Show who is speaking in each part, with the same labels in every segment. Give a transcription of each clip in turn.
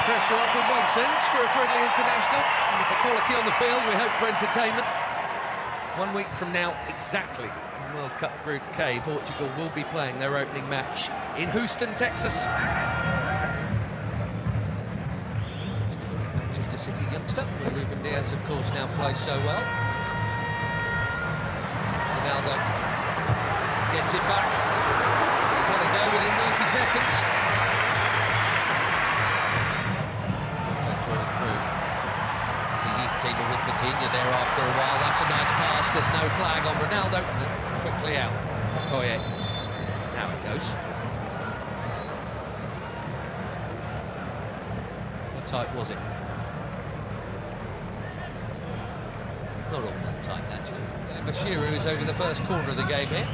Speaker 1: pressure up in one sense for a friendly international. And with the quality on the field, we hope for entertainment. 1 week from now, exactly, in World Cup Group K, Portugal will be playing their opening match in Houston, Texas. Manchester City youngster, where Ruben Dias, of course, now plays so well. Ronaldo gets it back. He's had a go within 90 seconds. So through. It's a youth team with Fatinha there after a while. That's a nice pass. There's no flag on Ronaldo. Quickly out. Okoye. Now it goes. How tight was it? Not all that tight, actually. Bashiru is over the first corner of the game here.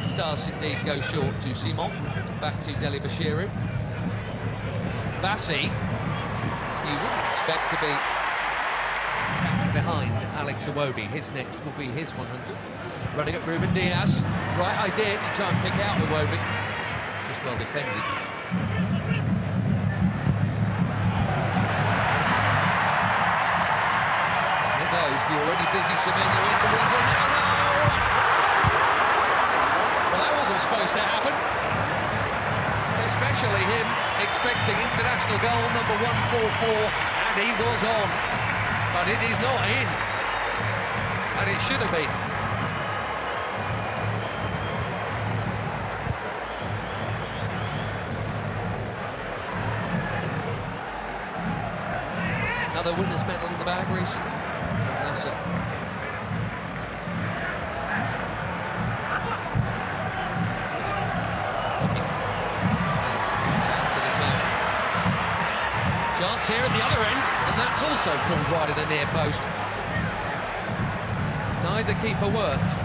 Speaker 1: It does indeed go short to Simon. Back to Deli Bashiru. Bassi, you wouldn't expect to be behind Alex Iwobi. His next will be his 100th. Running at Ruben Dias. Right idea to try and pick out Iwobi. Just well defended. The already busy Semenyo in towards Ronaldo! Well, that wasn't supposed to happen. Especially him expecting international goal number 144, and he was on. But it is not in. And it should have been. Another winner's medal in the bag recently. Nasser. Chance here at the other end, and that's also pulled wide of the near post. Neither keeper worked.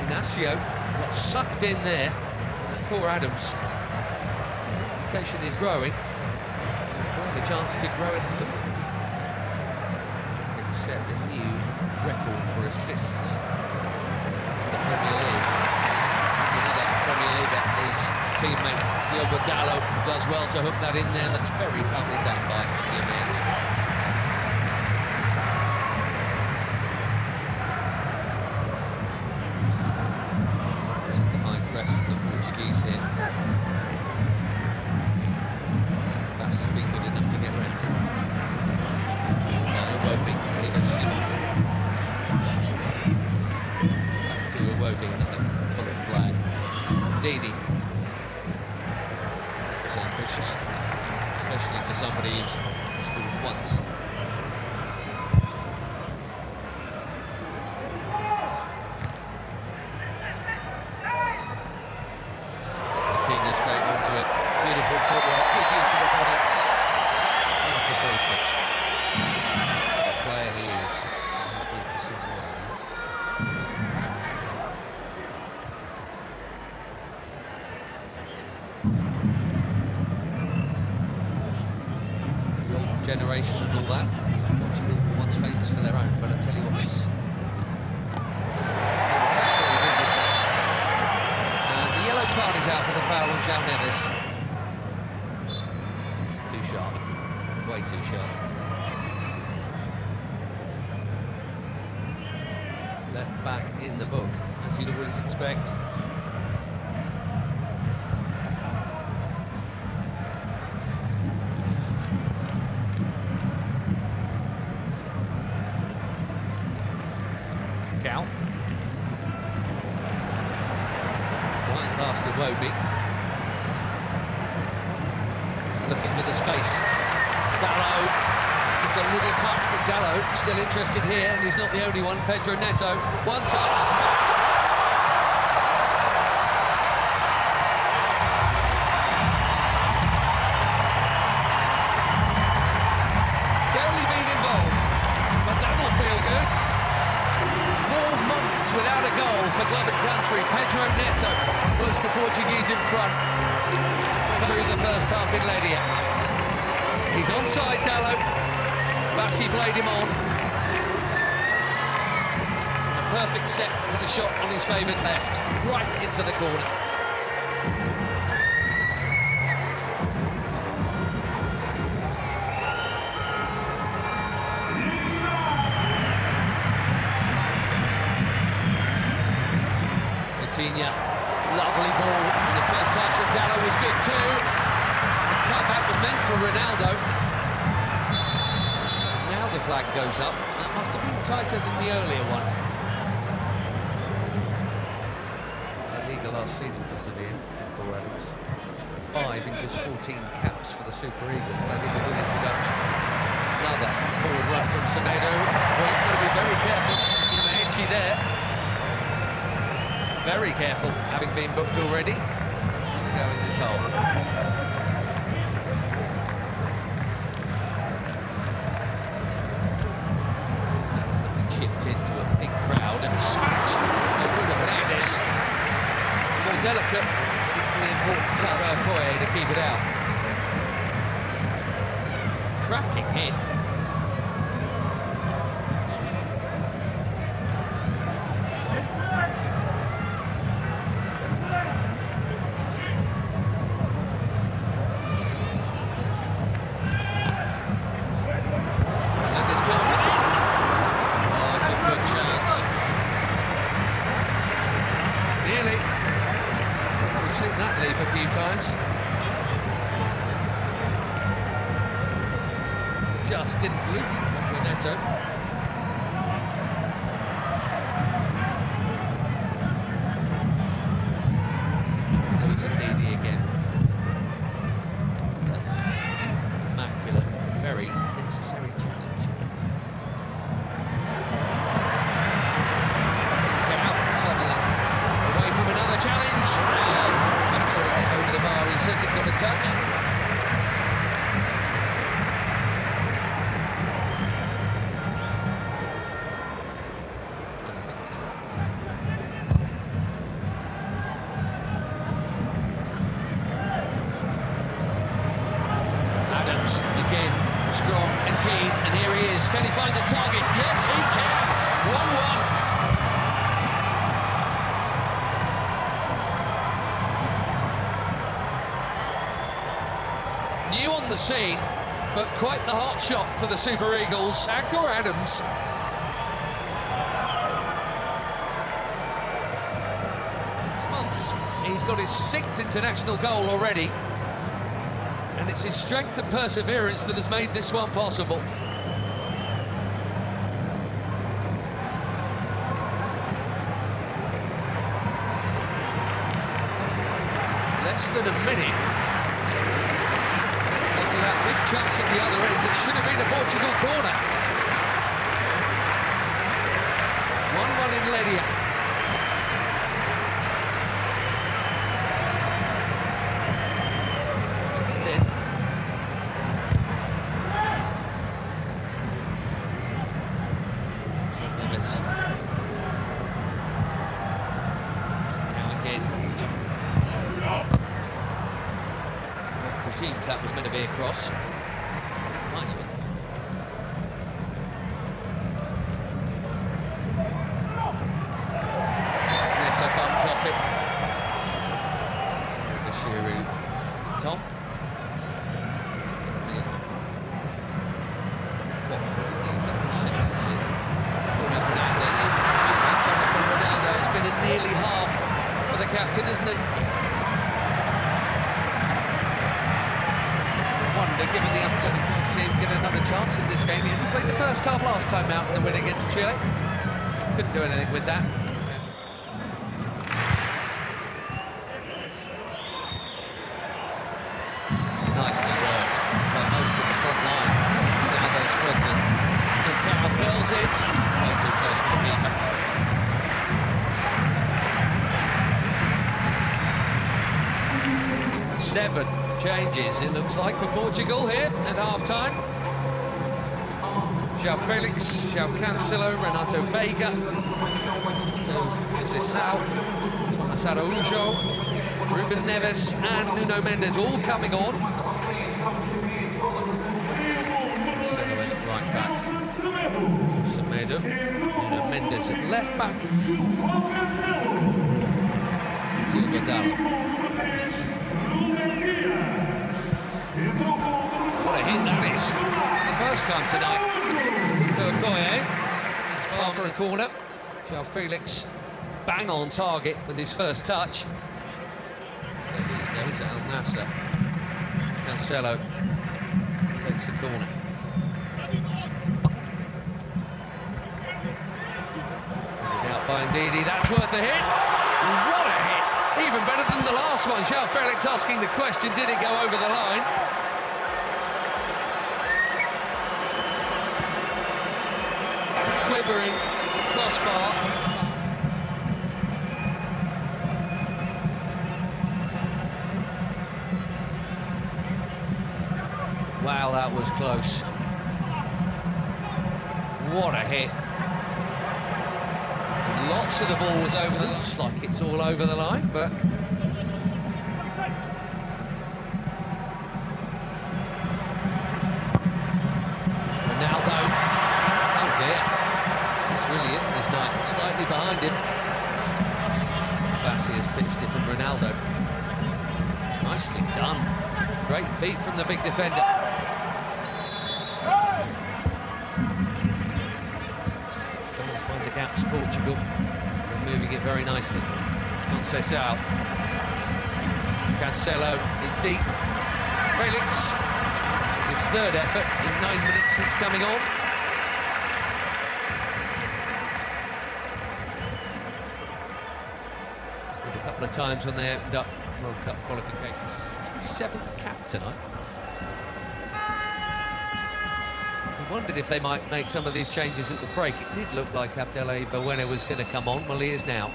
Speaker 1: Inacio got sucked in there. Poor Adams. Temptation is growing. There's more the chance to grow it. Set a new record for assists in the Premier League. There's another Premier League that his teammate Diogo Dalot does well to hook that in there. That's very calmly done by Jimenez. Some behind press from the Portuguese here. Bassi's been good enough to get round it. Didi. That was ambitious, especially for somebody who's scored once. Fatinha straight onto it. Beautiful footwork, good use of the body. There's the free kick. The player he is. He's good for someone. Generation and all that. Portugal were once famous for their own, but I tell you what, this and the yellow card is out for the foul on João Neves. Too sharp, way too sharp. Left back in the book, as you'd always expect. Cal. Flying past Iwobi. Looking for the space. Dalot. Just a little touch, but Dalot still interested here, and he's not the only one. Pedro Neto. One touch. Barely been involved, but that'll feel good. 4 months without a goal for club and country. Pedro Neto puts the Portuguese in front through the first half in Ledia. He's onside, Dalot. Bassi played him on. A perfect set for the shot on his favoured left, right into the corner. flag goes up. That must have been tighter than the earlier one. League last season for Sevilla, Paul Adams. 5 in just 14 caps for the Super Eagles. That is a good introduction. Another forward run from Semedo. Well, he's got to be very careful. Edgy there. Very careful, having been booked already. Go in this half. Chipped into a big crowd and smashed by Bruno Fernandes. More delicate, equally important Tara Koye to keep it out. Cracking hit. A few times. Just didn't loop onto Neto. There's a DD again. Immaculate, very necessary challenge. Suddenly away from another challenge. Over the bar, he says it got a touch. Adams again, strong and keen, and here he is. Can he find the target? Yes, he can. 1-1. New on the scene, but quite the hot shot for the Super Eagles. Saka Adams. 6 months. He's got his 6th international goal already. And it's his strength and perseverance that has made this one possible. Less than a minute. That big chance at the other end, it should have been a Portugal corner. 1-1 in Ledia. Instead. Neves. Now again. That was meant to be a cross. Might even. Neto bumped off it. Bashiru Tom. Bruno Fernandes. Jonathan Ronaldo. It's been a nearly half for the captain, isn't it? Given the update, you can't see him get another chance in this game. He played the first half last time out in the win against Chile. Couldn't do anything with that. Nicely worked by most of the front line. Ronaldo spreads it. So Carroll curls it. Way too close to the keeper. Seven changes, it looks like, for Portugal here at half-time. João Felix, João Cancelo, Renato Veiga, Zissou, Thomas Araújo, Ruben Neves and Nuno Mendes all coming on. Right back. Semedo, Nuno Mendes at left back. What a hit that is. For the first time tonight. Koye, far for a corner. João Felix bang on target with his first touch. These days at Al Nassr. Cancelo takes the corner. Ndidi, that's worth a hit. What a hit! Even better than the last one. João Felix asking the question, did it go over the line? Quivering crossbar. Wow, that was close. What a hit. And lots of the ball was over the line. Looks like it's all over the line, but... Ronaldo. Oh dear. This really isn't his night. Slightly behind him. Bassi has pitched it from Ronaldo. Nicely done. Great feet from the big defender. Gaps Portugal, they're moving it very nicely. Conceição, Cancelo, it's deep. Felix, his third effort in 9 minutes since coming on. Scored a couple of times when they opened up World Cup qualifications. 67th cap tonight. Wondered if they might make some of these changes at the break. It did look like Abdelai Bawena was going to come on. Well, he is now.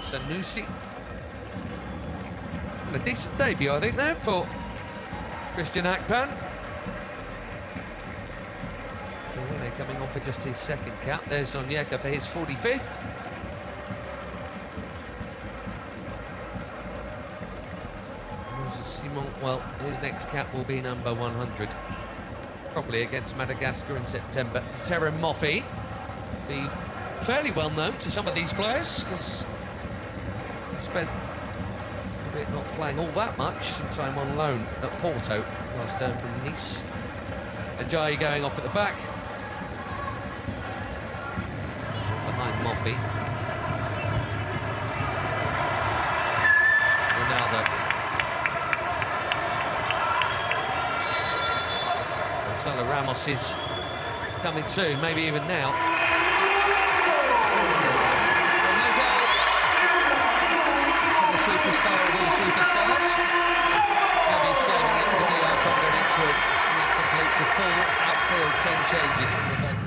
Speaker 1: Sanusi. A decent debut, I think, there for Christian Akpan. Bawena coming on for just his second cap. There's Onyeka for his 45th. Well, his next cap will be number 100, probably against Madagascar in September. Terem Moffi, be fairly well known to some of these players, because he spent a bit not playing all that much, some time on loan at Porto last term from Nice. Ajayi going off at the back, behind Moffi. Ronaldo. Gonzalo Ramos is coming soon, maybe even now. No goal for the superstar of all superstars. He'll be serving it for DR Congo next week, and that completes a full outfield 10 changes from the bench.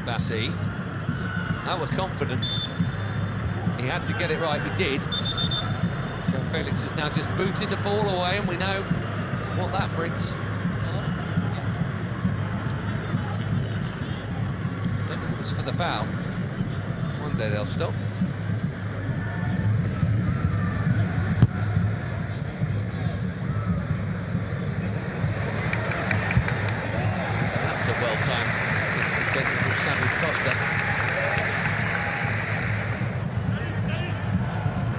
Speaker 1: Bassi, that was confident. He had to get it right, he did. So Felix has now just booted the ball away, and we know what that brings. I don't think it was for the foul. One day they'll stop. That's a well-timed defender from Samuel Costa.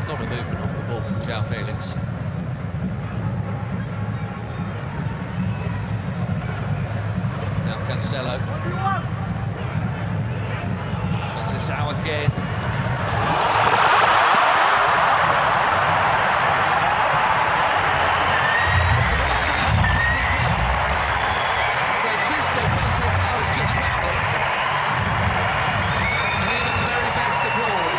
Speaker 1: Not a movement off the ball from João Felix. Now Cancelo. Conceição again. Francisco Conceição has just found it. And even the very best abroad.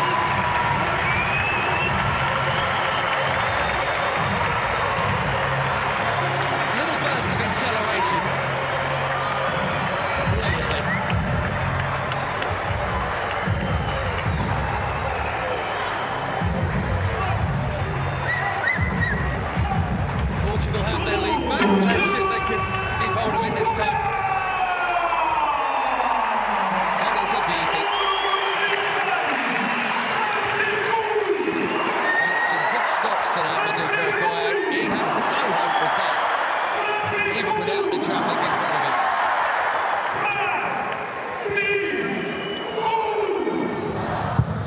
Speaker 1: Acceleration. Portugal have their lead back. Let's see if they can keep hold of it this time. That is a beauty. And some good stops tonight, Maduka Okoye. He had no hope with that, even without the traffic in front of him.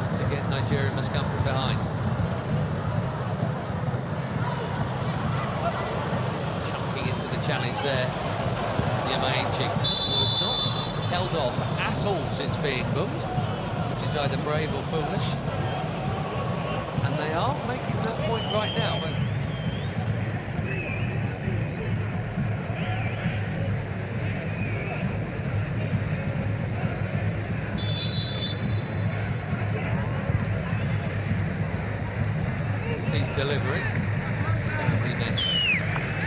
Speaker 1: Once again, Nigeria must come from behind. Chunking into the challenge there. Yamaichi was not held off at all since being booked, which is either brave or foolish. And And they are making that point right now, but deep delivery. Rematch.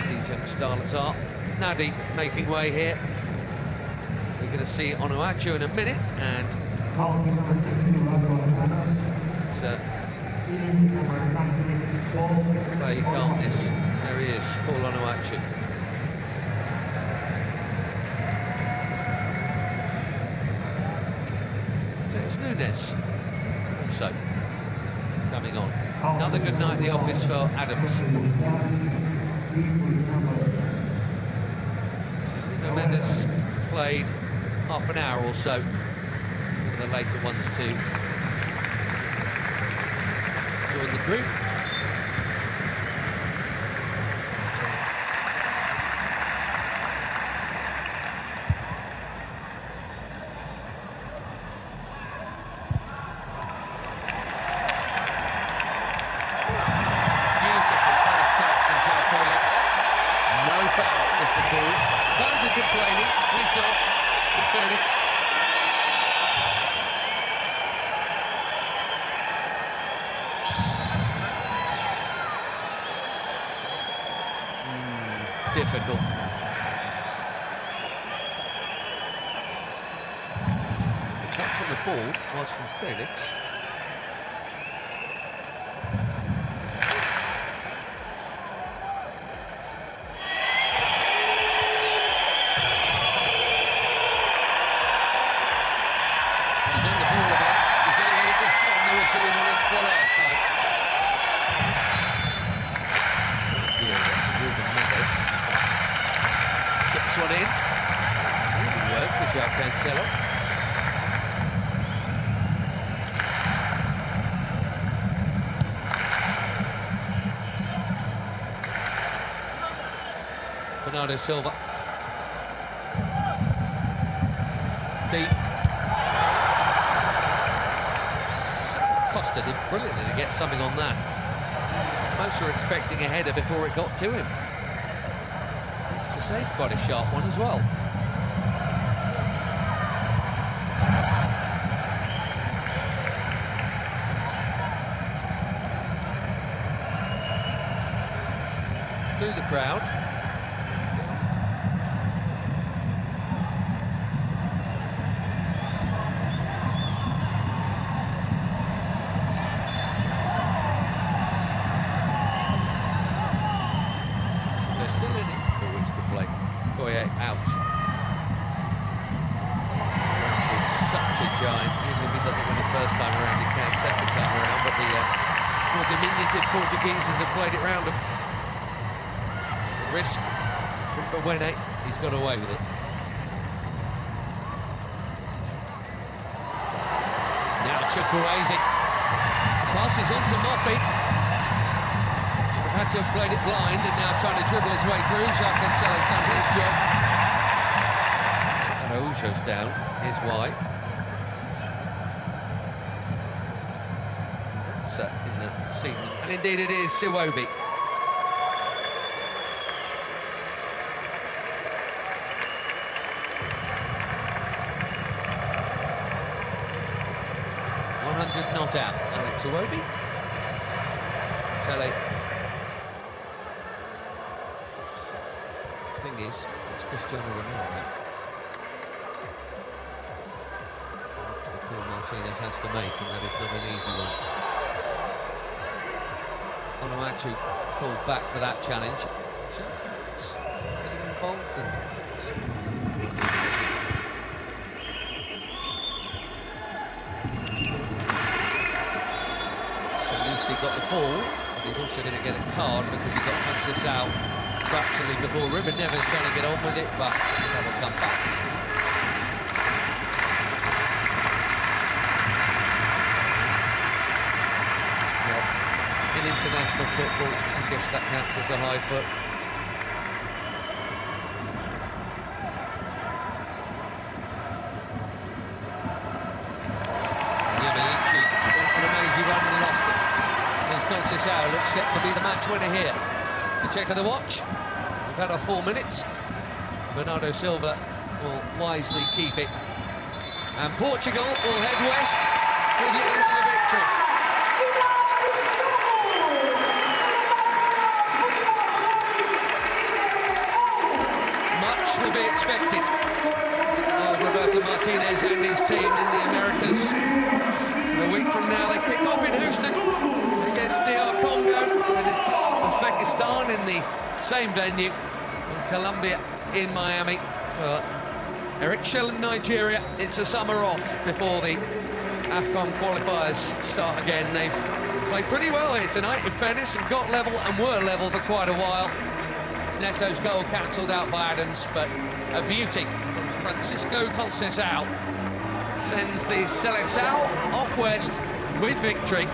Speaker 1: These young starlets are. Nadi making way here. We're going to see Onuachu in a minute, and play you can't miss. There he is, Paul Onuachu. So it's Nunes also coming on. Another good night at the office for Adams. So Mendes played half an hour or so. The later ones to join the group. Fans are complaining, he's not, in fairness. Difficult. The touch on the ball was from Felix. One in. Good work for Jacques Cancelo. Bernardo Silva. Deep. Costa did brilliantly to get something on that. Most were expecting a header before it got to him. Save quite a sharp one as well. Through the crowd. They're still in it. Out. He's such a giant, even if he doesn't win the first time around, he can second time around, but the more diminutive Portugueses have played it round him. Risk from Bawene, he's got away with it. Now Chukwueze passes on to Moffi. Had to have played it blind and now trying to dribble his way through. Jacques Cancelo's done his job. Araujo's down. Here's why. That's in the season. And indeed it is Siwobi. .100 not out. Alex Siwobi. Tele. Thing is, it's Cristiano Ronaldo. That's the call Martinez has to make, and that is not an easy one. Onuachu pulled back for that challenge. It's getting involved and Sanusi got the ball, but he's also going to get a card because he got Francis out. Actually, before Ruben Neves trying to get on with it, but that will come back. Well, in international football, I guess that counts as a high foot. Yamaichi, an amazing run and lost it. There's Conceição looks set to be the match winner here. The check of the watch. We've had our 4 minutes. Bernardo Silva will wisely keep it. And Portugal will head west with yet another victory. Much will be expected of Roberto Martinez and his team in the Americas. A week from now they kick off in Houston against DR Congo, and it's Uzbekistan in the same venue, and Colombia in Miami. For Eric Shell in Nigeria, it's a summer off before the AFCON qualifiers start again. They've played pretty well here tonight, in fairness, and got level and were level for quite a while. Neto's goal cancelled out by Adams, but a beauty from Francisco Conceição sends the Seleção off west with victory.